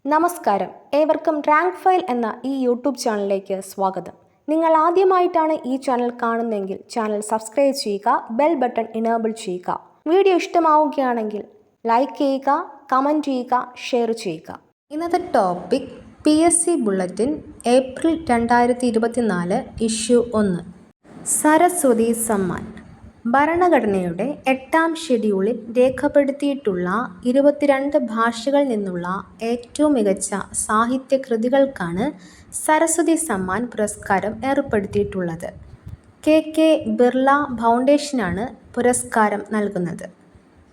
നമസ്കാരം, ഏവർക്കും rank file എന്ന ഈ യൂട്യൂബ് ചാനലിലേക്ക് സ്വാഗതം. നിങ്ങൾ ആദ്യമായിട്ടാണ് ഈ ചാനൽ കാണുന്നതെങ്കിൽ ചാനൽ സബ്സ്ക്രൈബ് ചെയ്യുക, ബെൽ ബട്ടൺ ഇനേബിൾ ചെയ്യുക. വീഡിയോ ഇഷ്ടമാവുകയാണെങ്കിൽ ലൈക്ക് ചെയ്യുക, കമൻറ്റ് ചെയ്യുക, ഷെയർ ചെയ്യുക. ഇന്നത്തെ topic PSC bulletin April 2024 issue 1 Saraswati Samman. ഭരണഘടനയുടെ 8ാം ഷെഡ്യൂളിൽ രേഖപ്പെടുത്തിയിട്ടുള്ള 22 ഭാഷകളിൽ നിന്നുള്ള ഏറ്റവും മികച്ച സാഹിത്യകൃതികൾക്കാണ് സരസ്വതി സമ്മാൻ പുരസ്കാരം ഏർപ്പെടുത്തിയിട്ടുള്ളത്. KK ബിർള ഫൗണ്ടേഷനാണ് പുരസ്കാരം നൽകുന്നത്.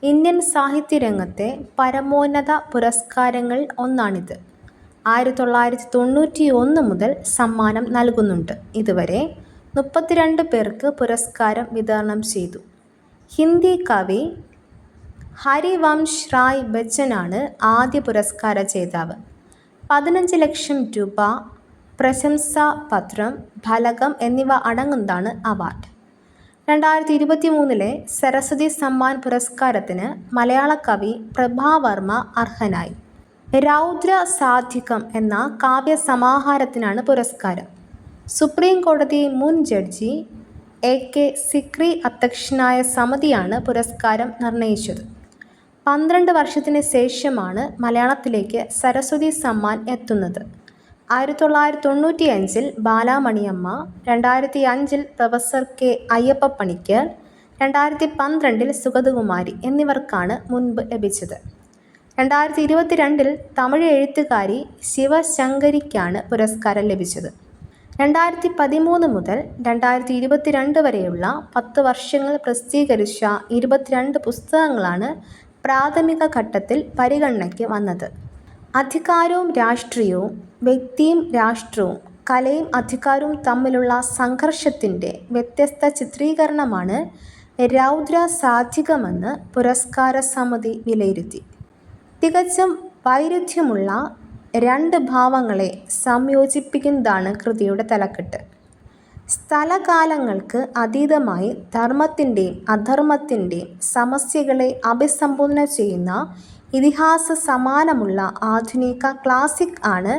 ഇന്ത്യൻ സാഹിത്യരംഗത്തെ പരമോന്നത പുരസ്കാരങ്ങളിൽ ഒന്നാണിത്. 1991 മുതൽ സമ്മാനം നൽകുന്നുണ്ട്. ഇതുവരെ 32 പേർക്ക് പുരസ്കാരം വിതരണം ചെയ്തു. ഹിന്ദി കവി ഹരിവംശ് റായ് ബച്ചനാണ് ആദ്യ പുരസ്കാര ജേതാവ്. 15 ലക്ഷം രൂപ, പ്രശംസാപത്രം, ഫലകം എന്നിവ അടങ്ങുന്നതാണ് അവാർഡ്. 2023 സരസ്വതി സമ്മാൻ പുരസ്കാരത്തിന് മലയാള കവി പ്രഭാവർമ്മ അർഹനായി. രൗദ്ര സാധികം എന്ന കാവ്യസമാഹാരത്തിനാണ് പുരസ്കാരം. സുപ്രീം കോടതി മുൻ ജഡ്ജി AK സിക്രി അധ്യക്ഷനായ സമിതിയാണ് പുരസ്കാരം നിർണയിച്ചത്. 12 വർഷത്തിന് ശേഷമാണ് മലയാളത്തിലേക്ക് സരസ്വതി സമ്മാൻ എത്തുന്നത്. 1995 ബാലാമണിയമ്മ, 2005 പ്രൊഫസർ K അയ്യപ്പ പണിക്കർ, 2012 സുഗതകുമാരി എന്നിവർക്കാണ് മുൻപ് ലഭിച്ചത്. 2022 തമിഴ് എഴുത്തുകാരി ശിവശങ്കരിക്കാണ് പുരസ്കാരം ലഭിച്ചത്. 2013 മുതൽ 2022 വരെയുള്ള 10 വർഷങ്ങൾ പ്രസിദ്ധീകരിച്ച 22 പുസ്തകങ്ങളാണ് പ്രാഥമിക ഘട്ടത്തിൽ പരിഗണനയ്ക്ക് വന്നത്. അധികാരവും രാഷ്ട്രീയവും, വ്യക്തിയും രാഷ്ട്രവും, കലയും അധികാരവും തമ്മിലുള്ള സംഘർഷത്തിൻ്റെ വ്യത്യസ്ത ചിത്രീകരണമാണ് രൗദ്ര സാധികമെന്ന് പുരസ്കാര സമിതി വിലയിരുത്തി. തികച്ചും വൈരുദ്ധ്യമുള്ള 2 ഭാവങ്ങളെ സംയോജിപ്പിക്കുന്നതാണ് കൃതിയുടെ തലക്കെട്ട്. സ്ഥലകാലങ്ങൾക്ക് അതീതമായി ധർമ്മത്തിൻ്റെയും അധർമ്മത്തിൻ്റെയും സമസ്യകളെ അഭിസംബോധന ചെയ്യുന്ന ഇതിഹാസ സമാനമുള്ള ആധുനിക ക്ലാസിക് ആണ്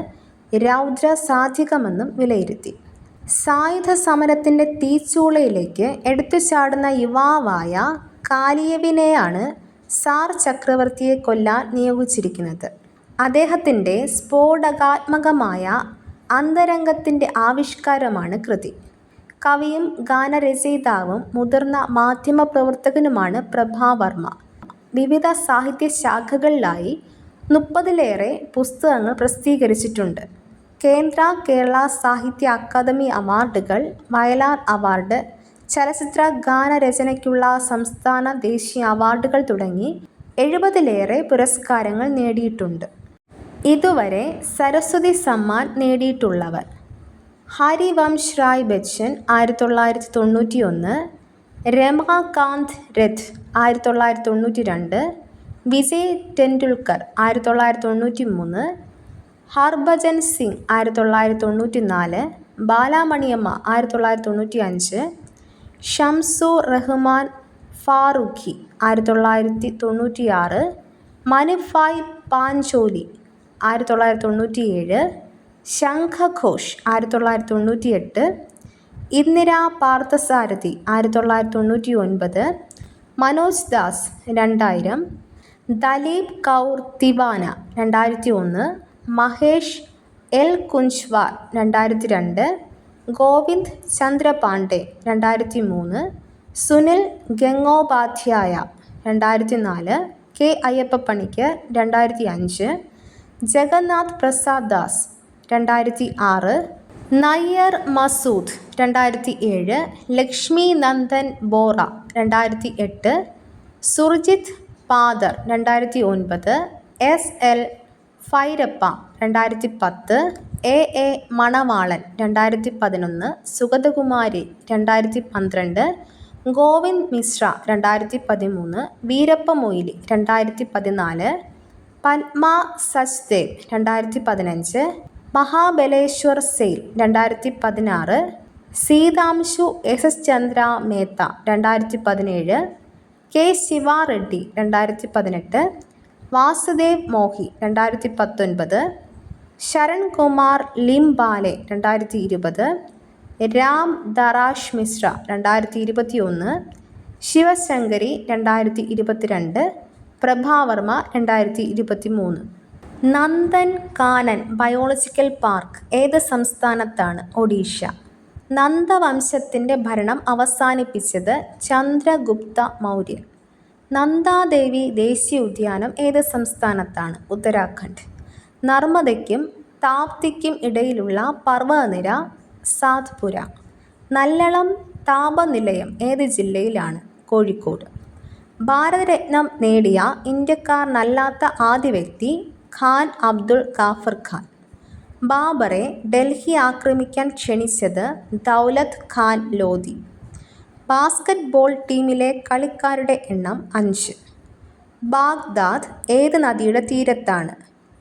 രൗദ്ര സാധികമെന്നും വിലയിരുത്തി. സായുധ സമരത്തിൻ്റെ തീച്ചൂളയിലേക്ക് എടുത്തുചാടുന്ന യുവാവായ കാലിയവിനെയാണ് സാർ ചക്രവർത്തിയെ കൊല്ലാൻ നിയോഗിച്ചിരിക്കുന്നത്. അദ്ദേഹത്തിൻ്റെ സ്ഫോടകാത്മകമായ അന്തരംഗത്തിൻ്റെ ആവിഷ്കാരമാണ് കൃതി. കവിയും ഗാനരചയിതാവും മുതിർന്ന മാധ്യമപ്രവർത്തകനുമാണ് പ്രഭാവർമ്മ. വിവിധ സാഹിത്യ ശാഖകളിലായി 30-ലേറെ പുസ്തകങ്ങൾ പ്രസിദ്ധീകരിച്ചിട്ടുണ്ട്. കേന്ദ്ര കേരള സാഹിത്യ അക്കാദമി അവാർഡുകൾ, വയലാർ അവാർഡ്, ചലച്ചിത്ര ഗാനരചനയ്ക്കുള്ള സംസ്ഥാന ദേശീയ അവാർഡുകൾ തുടങ്ങി 70-ലേറെ പുരസ്കാരങ്ങൾ നേടിയിട്ടുണ്ട്. ഇതുവരെ Saraswati Samman നേടിയിട്ടുള്ളവർ: Harivansh Rai Bachchan 1991, Ramakant Rath 1992, Vijay Tendulkar 1993, Harbhajan Singh 1994, Balamaniamma 1995, ഷംസുർ Rahman Farooqui 1996, Manubhai പാഞ്ചോലി 1997, ശംഖ Ghosh 1998, Indira Parthasarathy 1999, Manoj Das 2000, Daleep Kaur തിവാന 2001, Mahesh L കുഞ്ച്വാർ 2002, Govind Chandra Pandey 2003, Sunil Gangopadhyay 2004, K Ayyappa Panicker 2005, Jagannath Prasad Das 2006, Nayyar Masood 2007, Lakshmi Nandan Bora 2008, Surjit പാദർ 2009, SL ഭൈരപ്പ 2010, AA Manavalan 2011, Sugathakumari 2012, Govind Mishra 2013, Veerappa Moily 2014, Padma Sachdev 2015, Mahabaleshwar Sail 2016, Sitanshu SS Chandra Mehta 2017, K Shiva Reddy 2018, Vasudev Mohi 2019, Sharan Kumar Limbale 2020, Ram Darash Mishra 2021, Sivasankari 2022, Prabha Varma 2023. Nandan Kanan biological park ഏത് സംസ്ഥാനത്താണ്? ഒഡീഷ. നന്ദവംശത്തിൻ്റെ ഭരണം അവസാനിപ്പിച്ചത് ചന്ദ്രഗുപ്ത മൗര്യൻ. നന്ദാദേവി ദേശീയ ഉദ്യാനം ഏത് സംസ്ഥാനത്താണ്? ഉത്തരാഖണ്ഡ്. നർമ്മദയ്ക്കും താപ്തിക്കും ഇടയിലുള്ള പർവ്വതനിര സാത്പുര. നല്ലളം താപനിലയം ഏത് ജില്ലയിലാണ്? കോഴിക്കോട്. ഭാരതരത്നം നേടിയ ഇന്ത്യക്കാരനല്ലാത്ത ആദ്യ വ്യക്തി ഖാൻ അബ്ദുൾ ഗാഫർ ഖാൻ. ബാബറെ ഡൽഹി ആക്രമിക്കാൻ ക്ഷണിച്ചത് ദൗലത് ഖാൻ ലോധി. ബാസ്കറ്റ് ബോൾ ടീമിലെ കളിക്കാരുടെ എണ്ണം 5. ബാഗ്ദാദ് ഏത് നദിയുടെ തീരത്താണ്?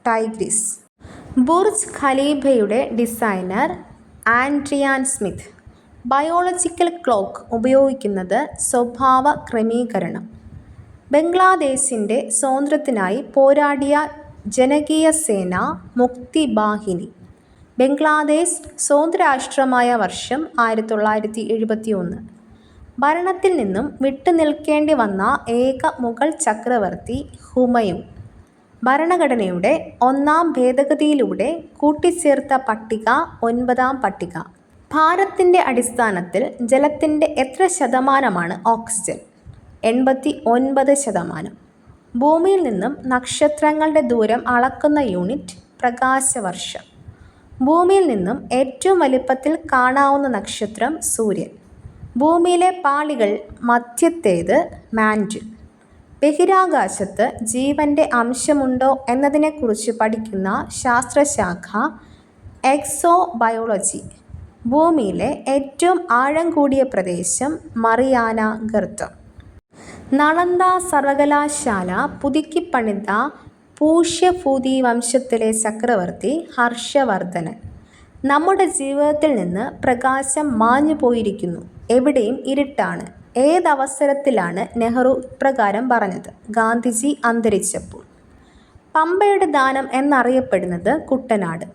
ടൈഗ്രിസ്. ബുർജ് ഖലീഫയുടെ designer Adrian Smith. Biological clock ഉപയോഗിക്കുന്നത് സ്വഭാവ ക്രമീകരണം. ബംഗ്ലാദേശിൻ്റെ സ്വാതന്ത്ര്യത്തിനായി പോരാടിയ ജനകീയ സേന മുക്തി ബാഹിനി. ബംഗ്ലാദേശ് സ്വതന്ത്ര രാഷ്ട്രമായ വർഷം 1971. ഭരണത്തിൽ നിന്നും വിട്ടുനിൽക്കേണ്ടി വന്ന ഏക മുഗൾ ചക്രവർത്തി ഹുമയൂൺ. ഭരണഘടനയുടെ 1ാം ഭേദഗതിയിലൂടെ കൂട്ടിച്ചേർത്ത പട്ടിക 9ാം പട്ടിക. ഭാരത്തിൻ്റെ അടിസ്ഥാനത്തിൽ ജലത്തിൻ്റെ എത്ര ശതമാനമാണ് ഓക്സിജൻ? 89%. ഭൂമിയിൽ നിന്നും നക്ഷത്രങ്ങളുടെ ദൂരം അളക്കുന്ന യൂണിറ്റ് പ്രകാശവർഷം. ഭൂമിയിൽ നിന്നും ഏറ്റവും വലിപ്പത്തിൽ കാണാവുന്ന നക്ഷത്രം സൂര്യൻ. ഭൂമിയിലെ പാളികൾ മധ്യത്തേത് മാൻറ്റിൽ. ബഹിരാകാശത്ത് ജീവൻ്റെ അംശമുണ്ടോ എന്നതിനെക്കുറിച്ച് പഠിക്കുന്ന ശാസ്ത്രശാഖ എക്സോബയോളജി. ഭൂമിയിലെ ഏറ്റവും ആഴം കൂടിയ പ്രദേശം മറിയാന ഗർത്തം. നളന്ദ സർവകലാശാല പുതുക്കിപ്പണിത പൂഷ്യഭൂതി വംശത്തിലെ ചക്രവർത്തി ഹർഷവർദ്ധനൻ. നമ്മുടെ ജീവിതത്തിൽ നിന്ന് പ്രകാശം മാഞ്ഞു പോയിരിക്കുന്നു, എവിടെയും ഇരുട്ടാണ്. ഏതവസരത്തിലാണ് നെഹ്റു ഇപ്രകാരം പറഞ്ഞത്? ഗാന്ധിജി അന്തരിച്ചപ്പോൾ. പമ്പയുടെ ദാനം എന്നറിയപ്പെടുന്നത് കുട്ടനാട്.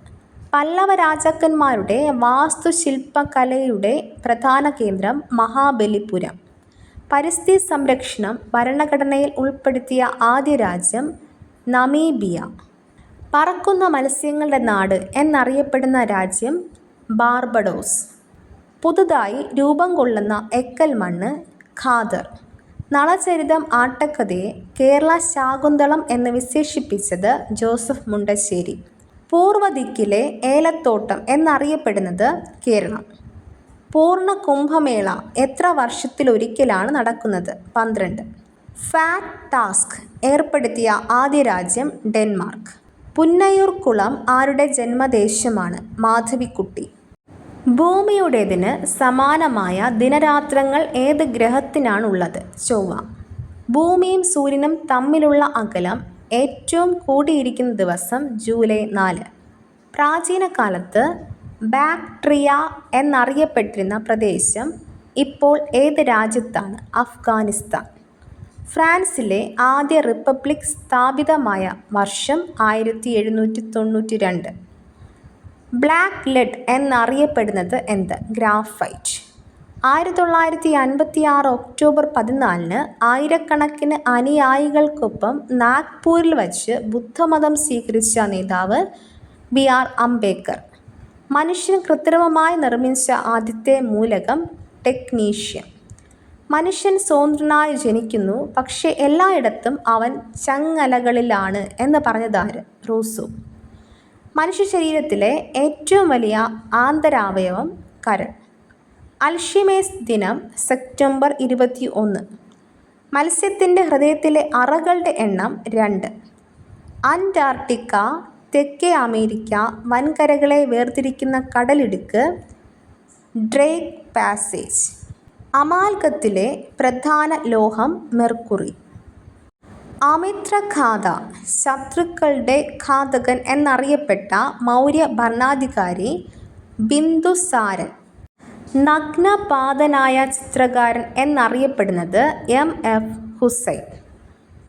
പല്ലവ രാജാക്കന്മാരുടെ വാസ്തുശില്പകലയുടെ പ്രധാന കേന്ദ്രം മഹാബലിപുരം. പരിസ്ഥിതി സംരക്ഷണം ഭരണഘടനയിൽ ഉൾപ്പെടുത്തിയ ആദ്യ രാജ്യം നമീബിയ. പറക്കുന്ന മത്സ്യങ്ങളുടെ നാട് എന്നറിയപ്പെടുന്ന രാജ്യം ബാർബഡോസ്. പുതുതായി രൂപം കൊള്ളുന്ന എക്കൽ മണ്ണ് ഖാദർ. നളചരിതം ആട്ടക്കഥയെ കേരള ശാകുന്തളം എന്ന് വിശേഷിപ്പിച്ചത് ജോസഫ് മുണ്ടശ്ശേരി. പൂർവ്വദിക്കിലെ ഏലത്തോട്ടം എന്നറിയപ്പെടുന്നത് കേരളം. പൂർണ്ണ കുംഭമേള എത്ര വർഷത്തിലൊരിക്കലാണ് നടക്കുന്നത്? 12. ഫാറ്റ് ടാസ്ക് ഏർപ്പെടുത്തിയ ആദ്യ രാജ്യം ഡെൻമാർക്ക്. പുന്നയൂർ കുളം ആരുടെ ജന്മദേശമാണ്? മാധവിക്കുട്ടി. ഭൂമിയുടേതിന് സമാനമായ ദിനരാത്രങ്ങൾ ഏത് ഗ്രഹത്തിനാണുള്ളത്? ചൊവ്വ. ഭൂമിയും സൂര്യനും തമ്മിലുള്ള അകലം ഏറ്റവും കൂടിയിരിക്കുന്ന ദിവസം ജൂലൈ 4. പ്രാചീന കാലത്ത് ബാക്ട്രിയ എന്നറിയപ്പെട്ടിരുന്ന പ്രദേശം ഇപ്പോൾ ഏത് രാജ്യത്താണ്? അഫ്ഗാനിസ്ഥാൻ. ഫ്രാൻസിലെ ആദ്യ റിപ്പബ്ലിക് സ്ഥാപിതമായ വർഷം 1792. ബ്ലാക്ക് ലെഡ് എന്നറിയപ്പെടുന്നത് എന്ത്? ഗ്രാഫൈറ്റ്. 1956 ഒക്ടോബർ 14 ആയിരക്കണക്കിന് അനുയായികൾക്കൊപ്പം നാഗ്പൂരിൽ വച്ച് ബുദ്ധമതം സ്വീകരിച്ച നേതാവ് BR അംബേദ്കർ. മനുഷ്യൻ കൃത്രിമമായി നിർമ്മിച്ച ആദ്യത്തെ മൂലകം ടെക്നീഷ്യം. മനുഷ്യൻ സ്വതന്ത്രനായി ജനിക്കുന്നു, പക്ഷേ എല്ലായിടത്തും അവൻ ചങ്ങലകളിലാണ് എന്ന് പറഞ്ഞതാര്? റൂസോ. മനുഷ്യ ശരീരത്തിലെ ഏറ്റവും വലിയ ആന്തരാവയവം കരൾ. അൽഷിമേഴ്സ് ദിനം സെപ്റ്റംബർ 21. മത്സ്യത്തിൻ്റെ ഹൃദയത്തിലെ അറകളുടെ എണ്ണം 2. അന്റാർട്ടിക്ക, തെക്കേ അമേരിക്ക വൻകരകളെ വേർതിരിക്കുന്ന കടലിടുക്ക് ഡ്രേക്ക് പാസേജ്. അമാൽഗത്തിലെ പ്രധാന ലോഹം മെർക്കുറി. അമിത്രഘാത, ശത്രുക്കളുടെ ഘാതകൻ എന്നറിയപ്പെട്ട മൗര്യ ഭരണാധികാരി ബിന്ദുസാരൻ. നഗ്നപാതനായ ചിത്രകാരൻ എന്നറിയപ്പെടുന്നത് MF ഹുസൈൻ.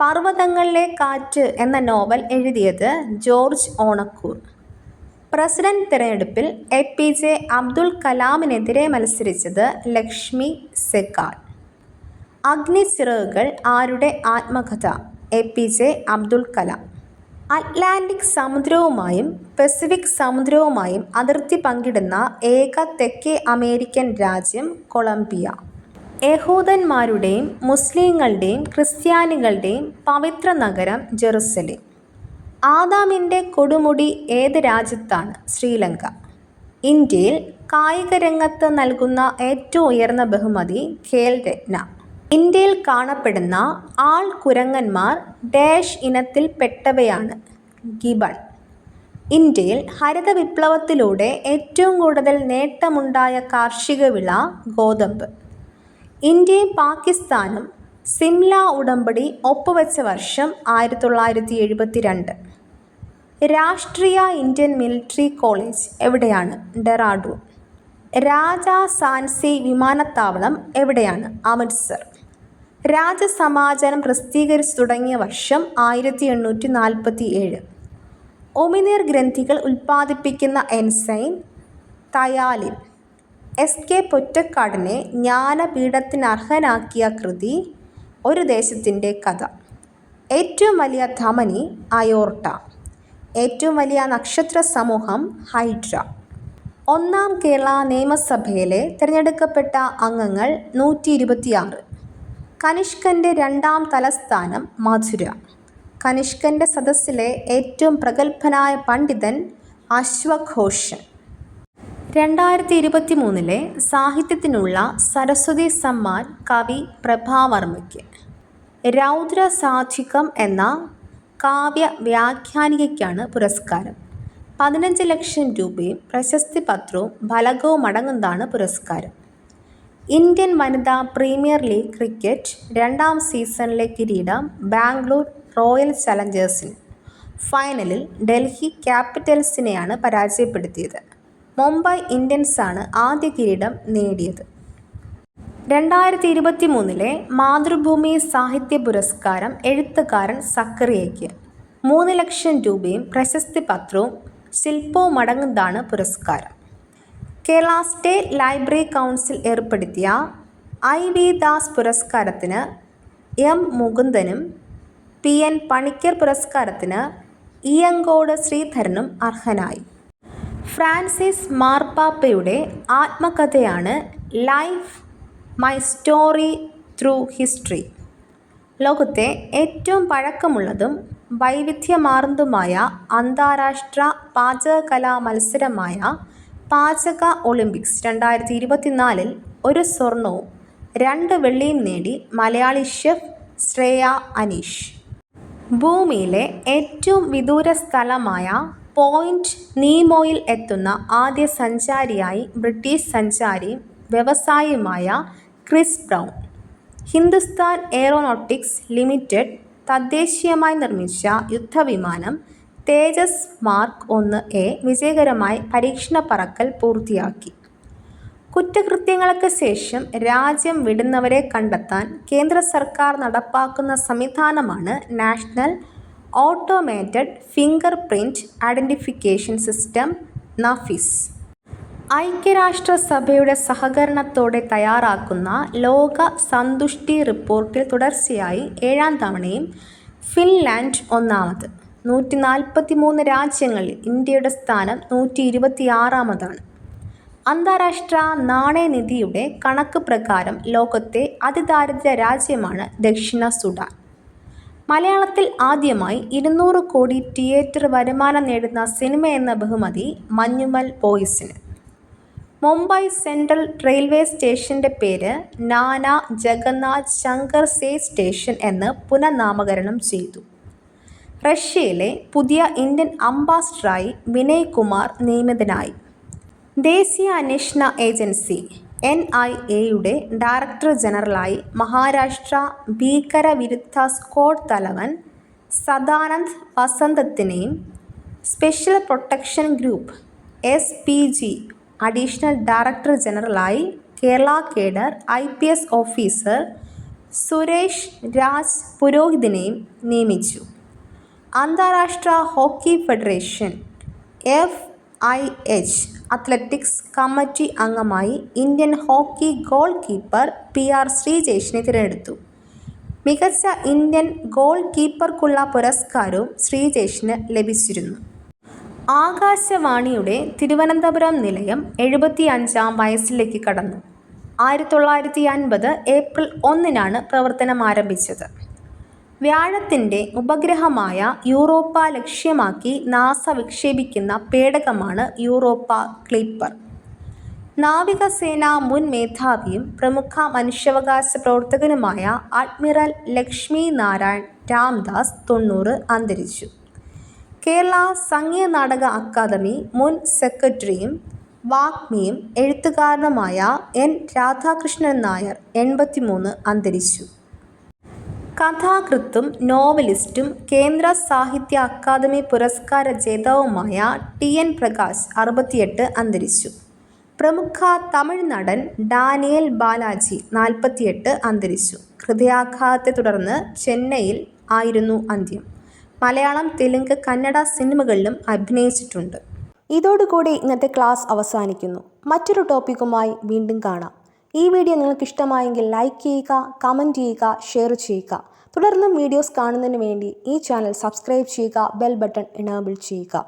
പർവ്വതങ്ങളിലെ കാറ്റ് എന്ന നോവൽ എഴുതിയത് ജോർജ് ഓണക്കൂർ. പ്രസിഡന്റ് തിരഞ്ഞെടുപ്പിൽ APJ അബ്ദുൽ കലാമിനെതിരെ മത്സരിച്ചത് ലക്ഷ്മി സെഗാൾ. അഗ്നിച്ചിറകുകൾ ആരുടെ ആത്മകഥ? APJ അബ്ദുൽ കലാം. അറ്റ്ലാന്റിക് സമുദ്രവുമായും പസഫിക് സമുദ്രവുമായും അതിർത്തി പങ്കിടുന്ന ഏക തെക്കേ അമേരിക്കൻ രാജ്യം കൊളംബിയ. യഹൂദന്മാരുടെയും മുസ്ലിങ്ങളുടെയും ക്രിസ്ത്യാനികളുടെയും പവിത്ര നഗരം ജെറുസലേം. ആദാമിൻ്റെ കൊടുമുടി ഏത് രാജ്യത്താണ്? ശ്രീലങ്ക. ഇന്ത്യയിൽ കായിക രംഗത്ത് നൽകുന്ന ഏറ്റവും ഉയർന്ന ബഹുമതി ഖേൽ രത്ന. ഇന്ത്യയിൽ കാണപ്പെടുന്ന ആൾക്കുരങ്ങന്മാർ ഡാഷ് ഇനത്തിൽ പെട്ടവയാണ്? ഗിബൺ. ഇന്ത്യയിൽ ഹരിത വിപ്ലവത്തിലൂടെ ഏറ്റവും കൂടുതൽ നേട്ടമുണ്ടായ കാർഷിക വിള ഗോതമ്പ്. ഇന്ത്യയും പാകിസ്ഥാനും സിംല ഉടമ്പടി ഒപ്പുവെച്ച വർഷം 1972. രാഷ്ട്രീയ ഇന്ത്യൻ മിലിറ്ററി കോളേജ് എവിടെയാണ്? ഡെറാഡൂൺ. രാജാ സാൻസി വിമാനത്താവളം എവിടെയാണ്? അമൃത്സർ. രാജസമാചാരം പ്രസിദ്ധീകരിച്ചു തുടങ്ങിയ വർഷം 1847. ഉമിനീർ ഗ്രന്ഥികൾ ഉൽപ്പാദിപ്പിക്കുന്ന എൻസൈം തയാലിൻ. SK പൊറ്റക്കാടിനെ ജ്ഞാനപീഠത്തിനർഹനാക്കിയ കൃതി? ഒരു ദേശത്തിൻ്റെ കഥ. ഏറ്റവും വലിയ ധമനി അയോർട്ട. ഏറ്റവും വലിയ നക്ഷത്ര സമൂഹം ഹൈഡ്ര. ഒന്നാം കേരള നിയമസഭയിലെ തിരഞ്ഞെടുക്കപ്പെട്ട അംഗങ്ങൾ 126. കനിഷ്കൻ്റെ രണ്ടാം തലസ്ഥാനം മധുര. കനിഷ്കൻ്റെ സദസ്സിലെ ഏറ്റവും പ്രഗത്ഭനായ പണ്ഡിതൻ അശ്വഘോഷൻ. 2023 സാഹിത്യത്തിനുള്ള സരസ്വതി സമ്മാൻ കവി പ്രഭാവർമ്മയ്ക്ക്. രൗദ്രസാധികം എന്ന കാവ്യവ്യാഖ്യാനികയ്ക്കാണ് പുരസ്കാരം. 15 ലക്ഷം രൂപയും പ്രശസ്തി പത്രവും ഫലകവും അടങ്ങുന്നതാണ് പുരസ്കാരം. ഇന്ത്യൻ വനിതാ പ്രീമിയർ ലീഗ് ക്രിക്കറ്റ് രണ്ടാം സീസണിലെ കിരീടം ബാംഗ്ലൂർ റോയൽ ചലഞ്ചേഴ്സിന്. ഫൈനലിൽ ഡൽഹി ക്യാപിറ്റൽസിനെയാണ് പരാജയപ്പെടുത്തിയത്. മുംബൈ ഇന്ത്യൻസാണ് ആദ്യ കിരീടം നേടിയത്. 2023 മാതൃഭൂമി സാഹിത്യ പുരസ്കാരം എഴുത്തുകാരൻ സക്കറിയയ്ക്ക്. 3 ലക്ഷം രൂപയും പ്രശസ്തി പത്രവും ശില്പവും അടങ്ങുന്നതാണ് പുരസ്കാരം. കേരള സ്റ്റേറ്റ് ലൈബ്രറി കൗൺസിൽ ഏർപ്പെടുത്തിയ IV ദാസ് പുരസ്കാരത്തിന് M മുകുന്ദനും PN പണിക്കർ പുരസ്കാരത്തിന് ഇയങ്കോട് ശ്രീധരനും അർഹനായി. ഫ്രാൻസിസ് മാർപ്പാപ്പയുടെ ആത്മകഥയാണ് life my story through history. ലോകത്തെ ഏറ്റവും പഴക്കമുള്ളതും വൈവിധ്യമാർന്നതുമായ അന്താരാഷ്ട്ര പാചകകലാ മത്സരമായ പാചക ഒളിമ്പിക്സ് 2024 1 സ്വർണവും 2 വെള്ളിയും നേടി മലയാളി ഷെഫ് ശ്രേയ അനീഷ്. ഭൂമിയിലെ ഏറ്റവും വിദൂര സ്ഥലമായ പോയിന്റ് നീമോയിൽ എത്തുന്ന ആദ്യ സഞ്ചാരിയായി ബ്രിട്ടീഷ് സഞ്ചാരിയും വ്യവസായിയുമായ Chris Brown. Hindustan aeronautics limited തദ്ദേശീയമായി നിർമ്മിച്ച യുദ്ധവിമാനം തേജസ് മാർക്ക് 1A വിജയകരമായി പരീക്ഷണ പറക്കൽ പൂർത്തിയാക്കി. കുറ്റകൃത്യങ്ങൾക്ക് ശേഷം രാജ്യം വിടുന്നവരെ കണ്ടെത്താൻ കേന്ദ്ര സർക്കാർ നടപ്പാക്കുന്ന സംവിധാനമാണ് national automated finger print identification system Nafees. ഐക്യരാഷ്ട്രസഭയുടെ സഹകരണത്തോടെ തയ്യാറാക്കുന്ന ലോക സന്തുഷ്ടി റിപ്പോർട്ടിൽ തുടർച്ചയായി 7ാം തവണയും ഫിൻലാൻഡ് ഒന്നാമത്. 143 രാജ്യങ്ങളിൽ ഇന്ത്യയുടെ സ്ഥാനം 126-ാമതാണ്. അന്താരാഷ്ട്ര നാണയനിധിയുടെ കണക്ക് പ്രകാരം ലോകത്തെ അതിദാരിദ്ര്യ രാജ്യമാണ് ദക്ഷിണ സുഡാൻ. മലയാളത്തിൽ ആദ്യമായി 200 കോടി തിയേറ്റർ വരുമാനം നേടുന്ന സിനിമയെന്ന ബഹുമതി മഞ്ഞുമൽ ബോയ്സിന്. മുംബൈ സെൻട്രൽ റെയിൽവേ സ്റ്റേഷൻ്റെ പേര് നാനാ ജഗന്നാഥ് ശങ്കർ സേ സ്റ്റേഷൻ എന്ന് പുനഃനാമകരണം ചെയ്തു. റഷ്യയിലെ പുതിയ ഇന്ത്യൻ അംബാസഡറായി വിനയ് കുമാർ നിയമിതനായി. ദേശീയ അന്വേഷണ ഏജൻസി NIA-യുടെ ഡയറക്ടർ ജനറലായി മഹാരാഷ്ട്ര ഭീകരവിരുദ്ധ സ്ക്വാഡ് തലവൻ സദാനന്ദ് വസന്തത്തിനെയും special protection group SPG additional director ജനറലായി Kerala cadre IPS officer Suresh Raj പുരോഹിതിനെയും നിയമിച്ചു. അന്താരാഷ്ട്ര hockey federation (FIH) athletics committee അംഗമായി Indian hockey goalkeeper PR ശ്രീജേഷിനെ തിരഞ്ഞെടുത്തു. മികച്ച ഇന്ത്യൻ ഗോൾ കീപ്പർക്കുള്ള പുരസ്കാരവും ശ്രീജേഷിന് ലഭിച്ചിരുന്നു. ആകാശവാണിയുടെ തിരുവനന്തപുരം നിലയം 75-ാം വയസ്സിലേക്ക് കടന്നു. 1950 ഏപ്രിൽ 1-നാണ് പ്രവർത്തനമാരംഭിച്ചത്. വ്യാഴത്തിൻ്റെ ഉപഗ്രഹമായ യൂറോപ്പ ലക്ഷ്യമാക്കി നാസ വിക്ഷേപിക്കുന്ന പേടകമാണ് യൂറോപ്പ ക്ലിപ്പർ. നാവികസേന മുൻ മേധാവിയും പ്രമുഖ മനുഷ്യാവകാശ പ്രവർത്തകനുമായ അഡ്മിറൽ ലക്ഷ്മി നാരായൺ രാംദാസ് 90 അന്തരിച്ചു. കേരള സംഗീത നാടക അക്കാദമി മുൻ സെക്രട്ടറിയും വാഗ്മിയും എഴുത്തുകാരനുമായ N. രാധാകൃഷ്ണൻ നായർ 83 അന്തരിച്ചു. കഥാകൃത്തും നോവലിസ്റ്റും കേന്ദ്ര സാഹിത്യ അക്കാദമി പുരസ്കാര ജേതാവുമായ TN പ്രകാശ് 68 അന്തരിച്ചു. പ്രമുഖ തമിഴ് നടൻ ഡാനിയൽ ബാലാജി 48 അന്തരിച്ചു. ഹൃദയാഘാതത്തെ തുടർന്ന് ചെന്നൈയിൽ ആയിരുന്നു അന്ത്യം. മലയാളം, തെലുങ്ക്, കന്നഡ സിനിമകളിലും അഭിനയിച്ചിട്ടുണ്ട്. ഇതോടുകൂടി ഇന്നത്തെ ക്ലാസ് അവസാനിക്കുന്നു. മറ്റൊരു ടോപ്പിക്കുമായി വീണ്ടും കാണാം. ഈ വീഡിയോ നിങ്ങൾക്ക് ഇഷ്ടമായെങ്കിൽ ലൈക്ക് ചെയ്യുക, കമൻറ്റ് ചെയ്യുക, ഷെയർ ചെയ്യുക. തുടർന്നും വീഡിയോസ് കാണുന്നതിന് വേണ്ടി ഈ ചാനൽ സബ്സ്ക്രൈബ് ചെയ്യുക, ബെൽ ബട്ടൺ എനേബിൾ ചെയ്യുക.